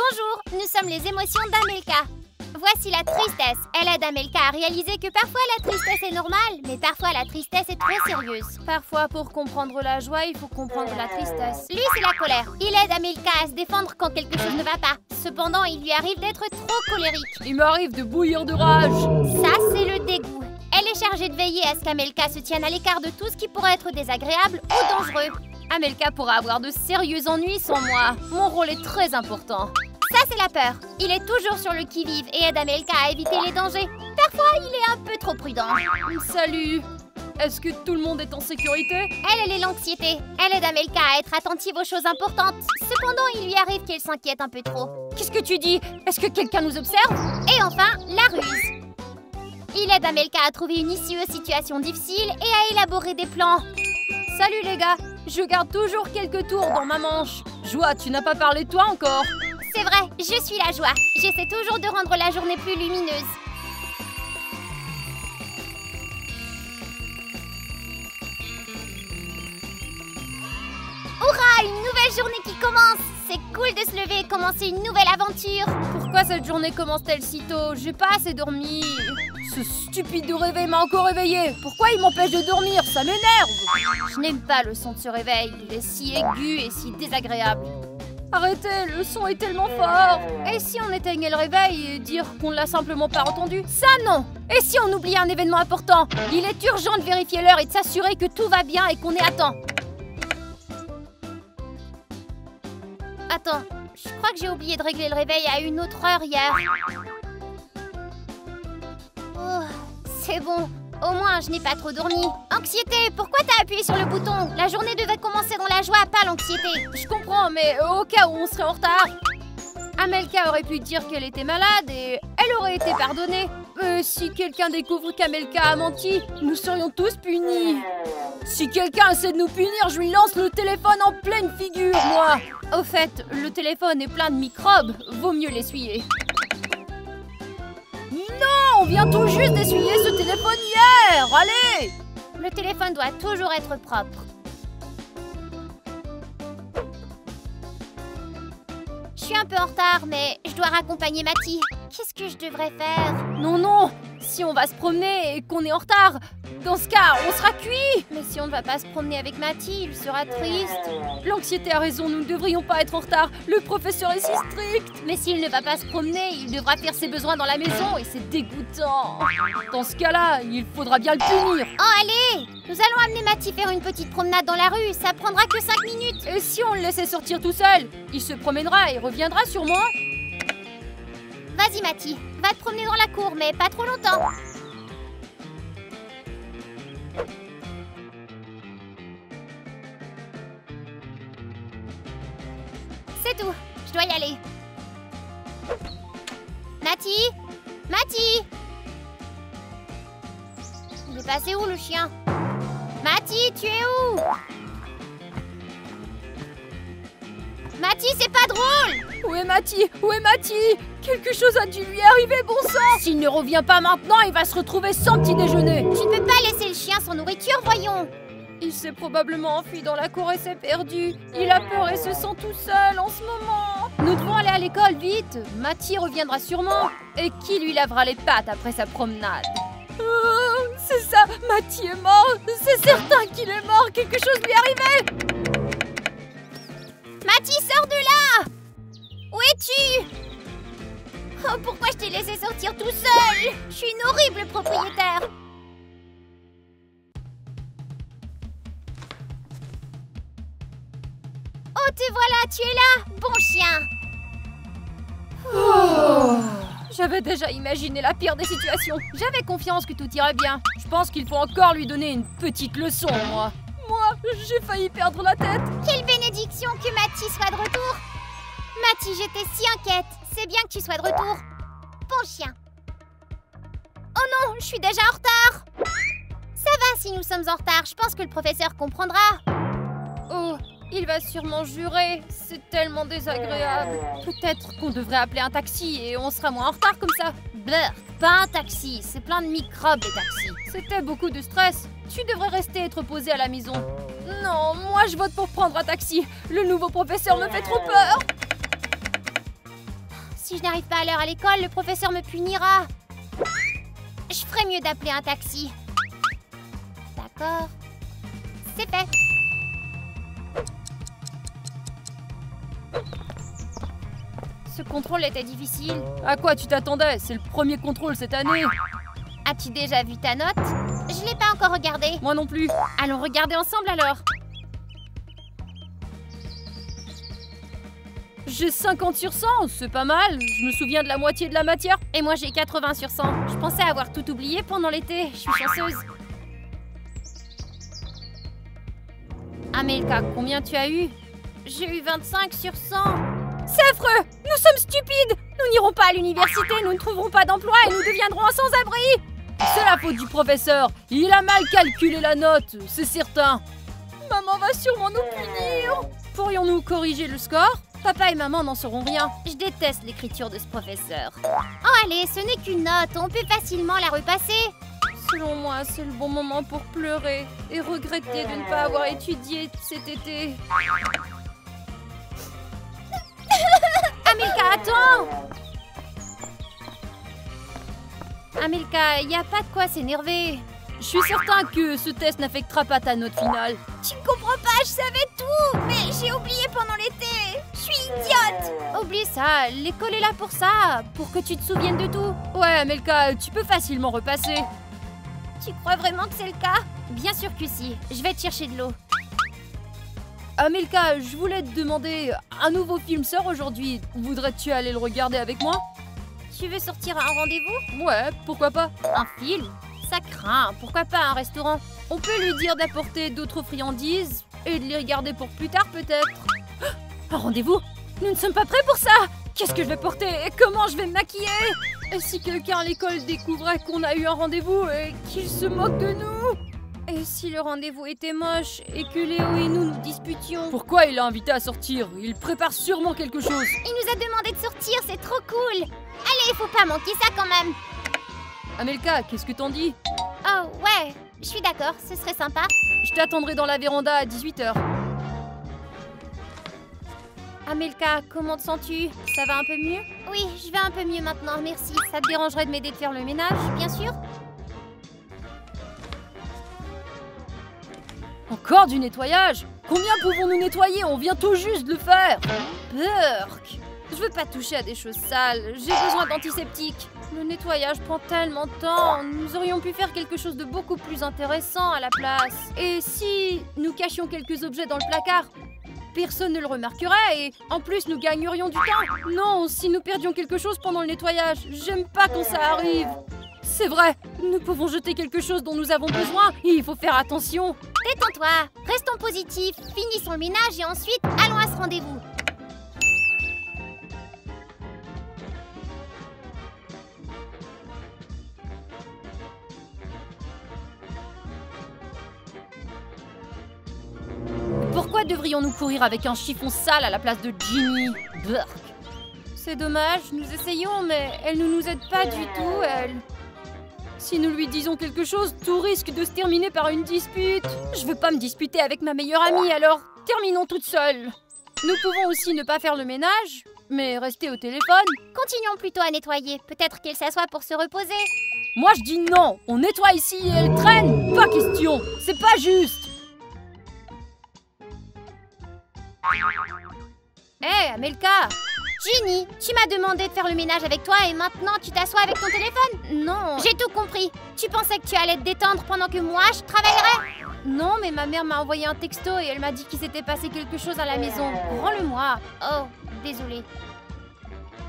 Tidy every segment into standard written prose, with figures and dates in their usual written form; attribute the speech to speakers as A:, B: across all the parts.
A: Bonjour, nous sommes les émotions d'Amelka. Voici la tristesse. Elle aide Amelka à réaliser que parfois la tristesse est normale, mais parfois la tristesse est trop sérieuse.
B: Parfois, pour comprendre la joie, il faut comprendre la tristesse.
A: Lui, c'est la colère. Il aide Amelka à se défendre quand quelque chose ne va pas. Cependant, il lui arrive d'être trop colérique.
B: Il m'arrive de bouillir de rage.
A: Ça, c'est le dégoût. Elle est chargée de veiller à ce qu'Amelka se tienne à l'écart de tout ce qui pourrait être désagréable ou dangereux.
B: Amelka pourra avoir de sérieux ennuis sans moi. Mon rôle est très important.
A: Ça, c'est la peur. Il est toujours sur le qui-vive et aide Amelka à éviter les dangers. Parfois, il est un peu trop prudent.
B: Salut. Est-ce que tout le monde est en sécurité?
A: Elle est l'anxiété. Elle aide Amelka à être attentive aux choses importantes. Cependant, il lui arrive qu'elle s'inquiète un peu trop.
B: Qu'est-ce que tu dis? Est-ce que quelqu'un nous observe?
A: Et enfin, la ruse. Il aide Amelka à trouver une issue aux situations difficiles et à élaborer des plans.
B: Salut les gars. Je garde toujours quelques tours dans ma manche. Joie, tu n'as pas parlé de toi encore?
A: C'est vrai, je suis la joie. J'essaie toujours de rendre la journée plus lumineuse. Hurrah, une nouvelle journée qui commence! C'est cool de se lever et commencer une nouvelle aventure.
B: Pourquoi cette journée commence-t-elle si tôt? J'ai pas assez dormi. Ce stupide de réveil m'a encore réveillé. Pourquoi il m'empêche de dormir? Ça m'énerve. Je n'aime pas le son de ce réveil. Il est si aigu et si désagréable. Arrêtez, le son est tellement fort. Et si on éteignait le réveil et dire qu'on ne l'a simplement pas entendu? Ça non. Et si on oubliait un événement important? Il est urgent de vérifier l'heure et de s'assurer que tout va bien et qu'on est à temps.
A: Attends, je crois que j'ai oublié de régler le réveil à une autre heure hier. Oh, c'est bon. Au moins, je n'ai pas trop dormi. Anxiété, pourquoi t'as appuyé sur le bouton? La journée devait commencer dans la joie, pas l'anxiété.
B: Je comprends, mais au cas où on serait en retard. Amelka aurait pu dire qu'elle était malade et elle aurait été pardonnée. Si quelqu'un découvre qu'Amelka a menti, nous serions tous punis. Si quelqu'un essaie de nous punir, je lui lance le téléphone en pleine figure, moi. Au fait, le téléphone est plein de microbes. Vaut mieux l'essuyer. Non, on vient tout juste d'essuyer ce téléphone hier. Allez!
A: Le téléphone doit toujours être propre. Je suis un peu en retard, mais je dois raccompagner Mathie. Qu'est-ce que je devrais faire?
B: Non, non! Si on va se promener et qu'on est en retard, dans ce cas, on sera cuit!
A: Mais si on ne va pas se promener avec Mathie, il sera triste.
B: L'anxiété a raison, nous ne devrions pas être en retard. Le professeur est si strict.
A: Mais s'il ne va pas se promener, il devra faire ses besoins dans la maison et c'est dégoûtant.
B: Dans ce cas-là, il faudra bien le punir.
A: Oh, allez! Nous allons amener Mathie faire une petite promenade dans la rue. Ça prendra que 5 minutes.
B: Et si on le laissait sortir tout seul? Il se promènera et reviendra sûrement.
A: Vas-y, Mathie. Va te promener dans la cour, mais pas trop longtemps. C'est tout. Je dois y aller. Mathie? Mathie? Il est passé où, le chien? Mathie, tu es où? Mathie, c'est pas drôle!
B: Où est Mathie? Où est Mathie? Quelque chose a dû lui arriver, bon sang! S'il ne revient pas maintenant, il va se retrouver sans petit déjeuner.
A: Tu ne peux pas laisser le chien sans nourriture, voyons!
B: Il s'est probablement enfui dans la cour et s'est perdu. Il a peur et se sent tout seul en ce moment. Nous devons aller à l'école, vite! Mathie reviendra sûrement. Et qui lui lavera les pattes après sa promenade? Oh, c'est ça! Mathie est mort! C'est certain qu'il est mort! Quelque chose lui est arrivé!
A: Mathie, sors de là! Où es-tu? Oh, pourquoi je t'ai laissé sortir tout seul? Je suis une horrible propriétaire. Oh, te voilà, tu es là! Bon chien!
B: Oh. J'avais déjà imaginé la pire des situations. J'avais confiance que tout irait bien. Je pense qu'il faut encore lui donner une petite leçon, moi. Moi, j'ai failli perdre la tête.
A: Quelle bénédiction que Mathie soit de retour! Mathie, j'étais si inquiète. C'est bien que tu sois de retour. Bon chien. Oh non, je suis déjà en retard. Ça va si nous sommes en retard. Je pense que le professeur comprendra.
B: Oh, il va sûrement jurer. C'est tellement désagréable. Peut-être qu'on devrait appeler un taxi et on sera moins en retard comme ça.
A: Blur, pas un taxi. C'est plein de microbes, les taxis.
B: C'était beaucoup de stress. Tu devrais rester et te reposer à la maison. Non, moi je vote pour prendre un taxi. Le nouveau professeur me fait trop peur.
A: Si je n'arrive pas à l'heure à l'école, le professeur me punira. Je ferais mieux d'appeler un taxi. D'accord. C'est fait.
B: Ce contrôle était difficile. À quoi tu t'attendais? C'est le premier contrôle cette année.
A: As-tu déjà vu ta note? Je l'ai pas encore regardée.
B: Moi non plus.
A: Allons regarder ensemble alors.
B: J'ai 50 sur 100, c'est pas mal. Je me souviens de la moitié de la matière.
A: Et moi j'ai 80 sur 100. Je pensais avoir tout oublié pendant l'été. Je suis chanceuse.
B: Amelka, combien tu as eu?
A: J'ai eu 25 sur 100.
B: C'est affreux! Nous sommes stupides! Nous n'irons pas à l'université, nous ne trouverons pas d'emploi et nous deviendrons un sans-abri! C'est la faute du professeur. Il a mal calculé la note, c'est certain. Maman va sûrement nous punir. Pourrions-nous corriger le score? Papa et maman n'en sauront rien.
A: Je déteste l'écriture de ce professeur. Oh allez, ce n'est qu'une note, on peut facilement la repasser.
B: Selon moi, c'est le bon moment pour pleurer et regretter de ne pas avoir étudié cet été.
A: Amelka, attends! Amelka, y a pas de quoi s'énerver.
B: Je suis certain que ce test n'affectera pas ta note finale.
A: Tu comprends pas, je savais tout, mais j'ai oublié pendant l'été. Je suis idiote.
B: Oublie ça, l'école est là pour ça, pour que tu te souviennes de tout. Ouais, Amelka, tu peux facilement repasser.
A: Tu crois vraiment que c'est le cas? Bien sûr que si. Je vais te chercher de l'eau.
B: Amelka, je voulais te demander, un nouveau film sort aujourd'hui. Voudrais-tu aller le regarder avec moi?
A: Tu veux sortir à un rendez-vous?
B: Ouais, pourquoi pas?
A: Un film? Ça craint. Pourquoi pas un restaurant?
B: On peut lui dire d'apporter d'autres friandises et de les regarder pour plus tard peut-être. Un rendez-vous? Nous ne sommes pas prêts pour ça! Qu'est-ce que je vais porter et comment je vais me maquiller? Et si quelqu'un à l'école découvrait qu'on a eu un rendez-vous et qu'il se moque de nous? Et si le rendez-vous était moche et que Léo et nous nous disputions? Pourquoi il l'a invité à sortir? Il prépare sûrement quelque chose.
A: Il nous a demandé de sortir, c'est trop cool. Allez, faut pas manquer ça quand même.
B: Amelka, qu'est-ce que t'en dis?
A: Oh ouais, je suis d'accord, ce serait sympa.
B: Je t'attendrai dans la véranda à 18h. Amelka, comment te sens-tu? Ça va un peu mieux?
A: Oui, je vais un peu mieux maintenant, merci.
B: Ça te dérangerait de m'aider de faire le ménage?
A: Bien sûr.
B: Encore du nettoyage? Combien pouvons-nous nettoyer? On vient tout juste de le faire. Burk! Je veux pas toucher à des choses sales. J'ai besoin d'antiseptique. Le nettoyage prend tellement de temps. Nous aurions pu faire quelque chose de beaucoup plus intéressant à la place. Et si nous cachions quelques objets dans le placard? Personne ne le remarquerait et en plus nous gagnerions du temps. Non, si nous perdions quelque chose pendant le nettoyage, j'aime pas quand ça arrive. C'est vrai, nous pouvons jeter quelque chose dont nous avons besoin et il faut faire attention.
A: Détends-toi, restons positifs, finissons le ménage et ensuite allons à ce rendez-vous.
B: Pourquoi devrions-nous courir avec un chiffon sale à la place de Ginny? Burk. C'est dommage, nous essayons, mais elle ne nous aide pas du tout, elle. Si nous lui disons quelque chose, tout risque de se terminer par une dispute. Je veux pas me disputer avec ma meilleure amie, alors terminons toutes seules. Nous pouvons aussi ne pas faire le ménage, mais rester au téléphone.
A: Continuons plutôt à nettoyer, peut-être qu'elle s'assoit pour se reposer.
B: Moi je dis non, on nettoie ici et elle traîne. Pas question, c'est pas juste.
A: Hé, Amelka! Ginny, tu m'as demandé de faire le ménage avec toi et maintenant tu t'assois avec ton téléphone?
B: Non.
A: J'ai tout compris. Tu pensais que tu allais te détendre pendant que moi je travaillerais?
B: Non, mais ma mère m'a envoyé un texto et elle m'a dit qu'il s'était passé quelque chose à la maison. Rends-le-moi.
A: Oh, désolée.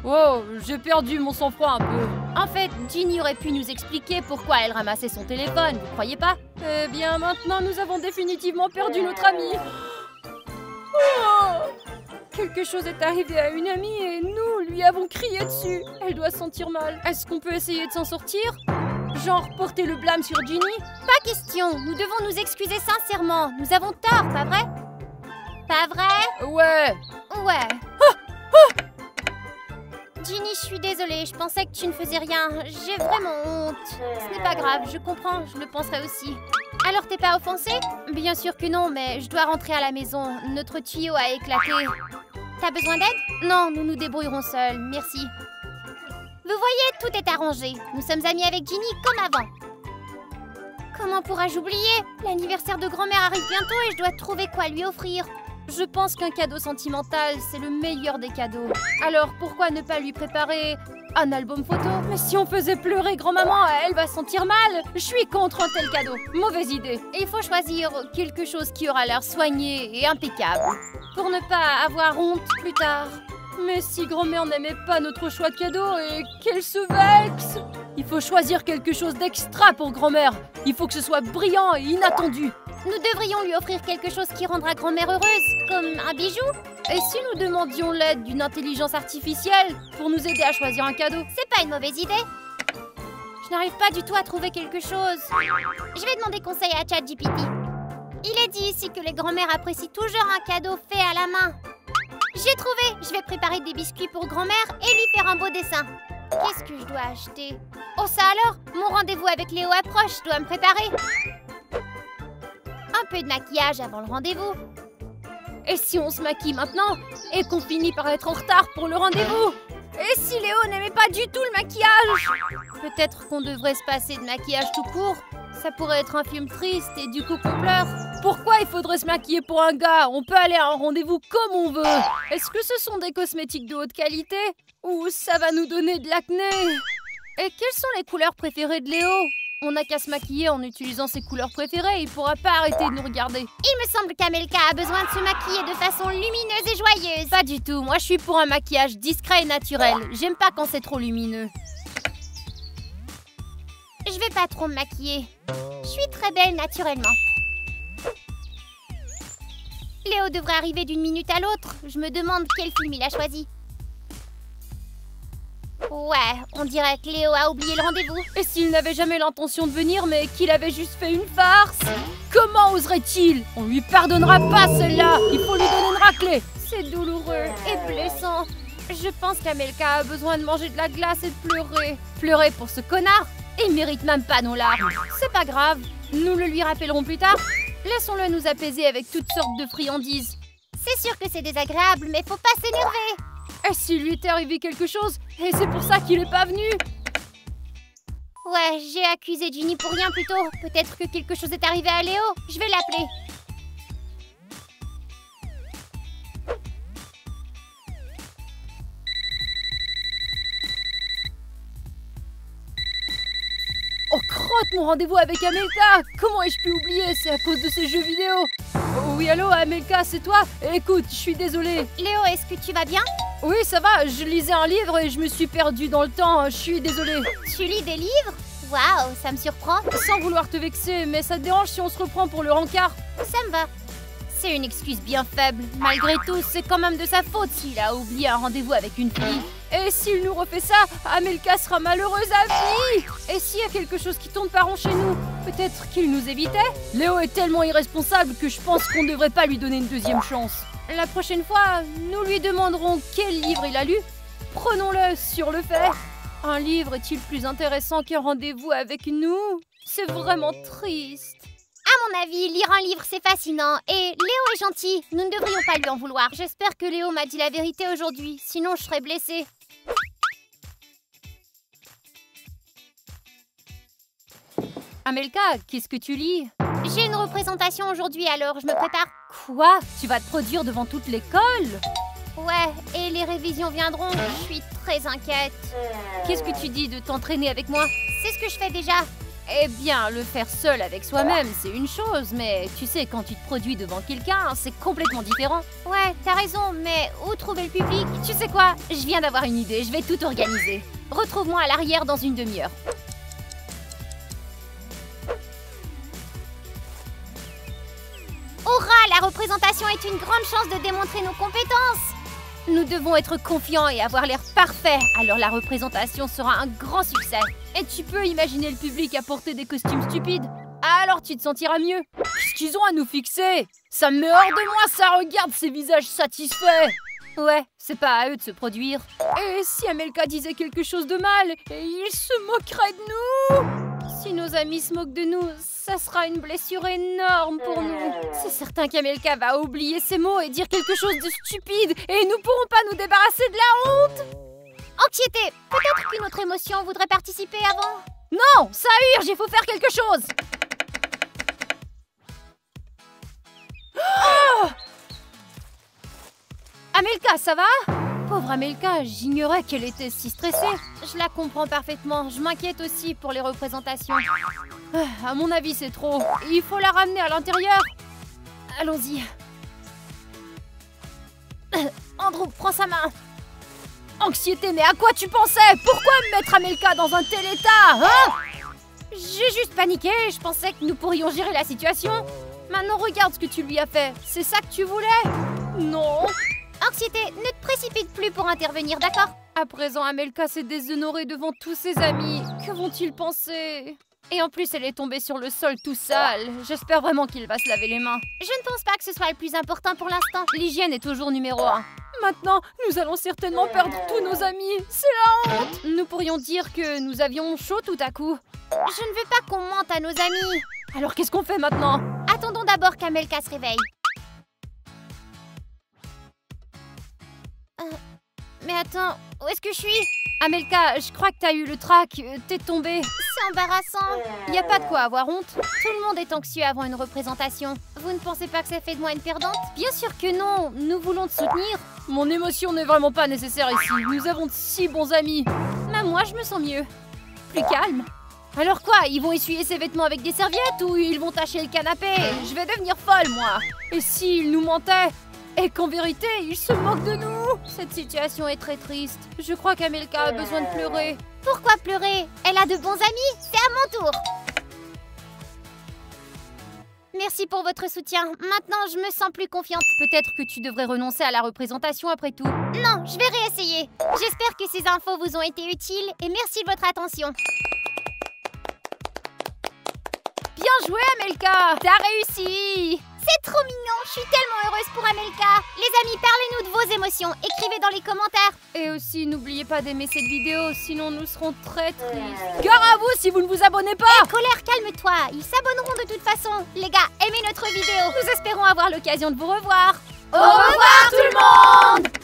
B: Oh, j'ai perdu mon sang-froid un peu. En fait, Ginny aurait pu nous expliquer pourquoi elle ramassait son téléphone, vous croyez pas? Eh bien, maintenant nous avons définitivement perdu notre amie. Oh! Quelque chose est arrivé à une amie et nous lui avons crié dessus. Elle doit se sentir mal. Est-ce qu'on peut essayer de s'en sortir? Genre porter le blâme sur Ginny?
A: Pas question, nous devons nous excuser sincèrement. Nous avons tort, pas vrai? Pas vrai?
B: Ouais.
A: Ouais. Ginny, je suis désolée, je pensais que tu ne faisais rien. J'ai vraiment honte. Ce n'est pas grave, je comprends, je le penserai aussi. Alors t'es pas offensée? Bien sûr que non, mais je dois rentrer à la maison. Notre tuyau a éclaté. T'as besoin d'aide?
B: Non, nous nous débrouillerons seuls, merci.
A: Vous voyez, tout est arrangé. Nous sommes amis avec Ginny comme avant. Comment pourrais-je oublier? L'anniversaire de grand-mère arrive bientôt et je dois trouver quoi lui offrir.
B: Je pense qu'un cadeau sentimental, c'est le meilleur des cadeaux. Alors pourquoi ne pas lui préparer un album photo? Mais si on faisait pleurer grand-maman, elle va se sentir mal. Je suis contre un tel cadeau. Mauvaise idée. Et il faut choisir quelque chose qui aura l'air soigné et impeccable. Pour ne pas avoir honte plus tard. Mais si grand-mère n'aimait pas notre choix de cadeau et qu'elle se vexe, il faut choisir quelque chose d'extra pour grand-mère. Il faut que ce soit brillant et inattendu.
A: Nous devrions lui offrir quelque chose qui rendra grand-mère heureuse, comme un bijou.
B: Et si nous demandions l'aide d'une intelligence artificielle pour nous aider à choisir un cadeau?
A: C'est pas une mauvaise idée. Je n'arrive pas du tout à trouver quelque chose. Je vais demander conseil à ChatGPT. Il est dit ici que les grand-mères apprécient toujours un cadeau fait à la main. J'ai trouvé. Je vais préparer des biscuits pour grand-mère et lui faire un beau dessin. Qu'est-ce que je dois acheter? Oh ça alors? Mon rendez-vous avec Léo approche, je dois me préparer. Un peu de maquillage avant le rendez-vous.
B: Et si on se maquille maintenant et qu'on finit par être en retard pour le rendez-vous? Et si Léo n'aimait pas du tout le maquillage? Peut-être qu'on devrait se passer de maquillage tout court. Ça pourrait être un film triste et du coup qu'on pleure. Pourquoi il faudrait se maquiller pour un gars? On peut aller à un rendez-vous comme on veut. Est-ce que ce sont des cosmétiques de haute qualité? Ou ça va nous donner de l'acné? Et quelles sont les couleurs préférées de Léo? On n'a qu'à se maquiller en utilisant ses couleurs préférées. Il pourra pas arrêter de nous regarder.
A: Il me semble qu'Amelka a besoin de se maquiller de façon lumineuse et joyeuse.
B: Pas du tout. Moi, je suis pour un maquillage discret et naturel. J'aime pas quand c'est trop lumineux.
A: Je vais pas trop me maquiller. Je suis très belle naturellement. Léo devrait arriver d'une minute à l'autre. Je me demande quel film il a choisi. Ouais, on dirait que Léo a oublié le rendez-vous.
B: Et s'il n'avait jamais l'intention de venir, mais qu'il avait juste fait une farce? Comment oserait-il? On lui pardonnera pas celle-là. Il faut lui donner une raclée. C'est douloureux et blessant. Je pense qu'Amelka a besoin de manger de la glace et de pleurer. Pleurer pour ce connard? Il mérite même pas nos larmes. C'est pas grave, nous le lui rappellerons plus tard. Laissons-le nous apaiser avec toutes sortes de friandises.
A: C'est sûr que c'est désagréable, mais faut pas s'énerver.
B: Et s'il lui était arrivé quelque chose? Et c'est pour ça qu'il est pas venu?
A: Ouais, j'ai accusé Ginny pour rien plus tôt. Peut-être que quelque chose est arrivé à Léo. Je vais l'appeler.
B: Oh crotte, mon rendez-vous avec Amelka! Comment ai-je pu oublier? C'est à cause de ces jeux vidéo. Oh oui, allô, Amelka, c'est toi? Écoute, je suis désolée.
A: Léo, est-ce que tu vas bien?
B: Oui, ça va, je lisais un livre et je me suis perdue dans le temps, je suis désolée.
A: Tu lis des livres? Waouh, ça me surprend.
B: Sans vouloir te vexer, mais ça te dérange si on se reprend pour le rencard?
A: Ça me va.
B: C'est une excuse bien faible. Malgré tout, c'est quand même de sa faute s'il a oublié un rendez-vous avec une fille. Et s'il nous refait ça, Amelka sera malheureuse à vie. Et s'il y a quelque chose qui tourne pas rond chez nous, peut-être qu'il nous évitait? Léo est tellement irresponsable que je pense qu'on ne devrait pas lui donner une deuxième chance. La prochaine fois, nous lui demanderons quel livre il a lu. Prenons-le sur le fait. Un livre est-il plus intéressant qu'un rendez-vous avec nous? C'est vraiment triste.
A: À mon avis, lire un livre, c'est fascinant. Et Léo est gentil. Nous ne devrions pas lui en vouloir.
B: J'espère que Léo m'a dit la vérité aujourd'hui. Sinon, je serais blessée. Amelka, qu'est-ce que tu lis?
A: J'ai une représentation aujourd'hui, alors je me prépare.
B: Quoi? Tu vas te produire devant toute l'école?
A: Ouais, et les révisions viendront. Je suis très inquiète.
B: Qu'est-ce que tu dis de t'entraîner avec moi?
A: C'est ce que je fais déjà.
B: Eh bien, le faire seul avec soi-même, c'est une chose, mais tu sais, quand tu te produis devant quelqu'un, c'est complètement différent.
A: Ouais, t'as raison, mais où trouver le public?
B: Tu sais quoi? Je viens d'avoir une idée, je vais tout organiser. Retrouve-moi à l'arrière dans une demi-heure.
A: Hurrah! La représentation est une grande chance de démontrer nos compétences.
B: Nous devons être confiants et avoir l'air parfait, alors la représentation sera un grand succès. Et tu peux imaginer le public à porter des costumes stupides? Alors tu te sentiras mieux. Qu'est-ce qu'ils ont à nous fixer? Ça me met hors de moi, ça, regarde ces visages satisfaits. Ouais, c'est pas à eux de se produire. Et si Amelka disait quelque chose de mal, et ils se moqueraient de nous? Si nos amis se moquent de nous, ça sera une blessure énorme pour nous. C'est certain qu'Amelka va oublier ses mots et dire quelque chose de stupide et nous pourrons pas nous débarrasser de la honte.
A: Anxiété, peut-être qu'une autre émotion voudrait participer avant.
B: Non, ça urge, il faut faire quelque chose. Oh! Amelka, ça va? Pauvre Amelka, j'ignorais qu'elle était si stressée. Je la comprends parfaitement, je m'inquiète aussi pour les représentations. À mon avis, c'est trop. Il faut la ramener à l'intérieur. Allons-y. Andrew, prends sa main. Anxiété, mais à quoi tu pensais? Pourquoi mettre Amelka dans un tel état, hein? J'ai juste paniqué, je pensais que nous pourrions gérer la situation. Maintenant, regarde ce que tu lui as fait. C'est ça que tu voulais? Non.
A: Anxiété, ne te précipite plus pour intervenir, d'accord?
B: À présent, Amelka s'est déshonorée devant tous ses amis. Que vont-ils penser? Et en plus, elle est tombée sur le sol tout sale. J'espère vraiment qu'il va se laver les mains.
A: Je ne pense pas que ce soit le plus important pour l'instant.
B: L'hygiène est toujours numéro 1. Maintenant, nous allons certainement perdre tous nos amis. C'est la honte. Nous pourrions dire que nous avions chaud tout à coup.
A: Je ne veux pas qu'on mente à nos amis.
B: Alors qu'est-ce qu'on fait maintenant?
A: Attendons d'abord qu'Amelka se réveille. Mais attends, où est-ce que je suis?
B: Amelka, je crois que t'as eu le trac. T'es tombée.
A: C'est embarrassant.
B: Y a pas de quoi avoir honte.
A: Tout le monde est anxieux avant une représentation. Vous ne pensez pas que ça fait de moi une perdante?
B: Bien sûr que non. Nous voulons te soutenir. Mon émotion n'est vraiment pas nécessaire ici. Nous avons de si bons amis. Même moi, je me sens mieux. Plus calme. Alors quoi? Ils vont essuyer ses vêtements avec des serviettes ou ils vont tacher le canapé? Je vais devenir folle, moi. Et s'ils nous mentaient? Et qu'en vérité, ils se moquent de nous. Cette situation est très triste. Je crois qu'Amelka a besoin de pleurer.
A: Pourquoi pleurer? Elle a de bons amis. C'est à mon tour. Merci pour votre soutien. Maintenant, je me sens plus confiante.
B: Peut-être que tu devrais renoncer à la représentation après tout.
A: Non, je vais réessayer. J'espère que ces infos vous ont été utiles et merci de votre attention.
B: Bien joué, Amelka! T'as réussi!
A: C'est trop mignon, je suis tellement heureuse pour Amelka. Les amis, parlez-nous de vos émotions. Écrivez dans les commentaires.
B: Et aussi, n'oubliez pas d'aimer cette vidéo, sinon nous serons très tristes. Gare à vous si vous ne vous abonnez pas!
A: Colère, calme-toi. Ils s'abonneront de toute façon. Les gars, aimez notre vidéo.
B: Nous espérons avoir l'occasion de vous revoir.
A: Au revoir tout le monde!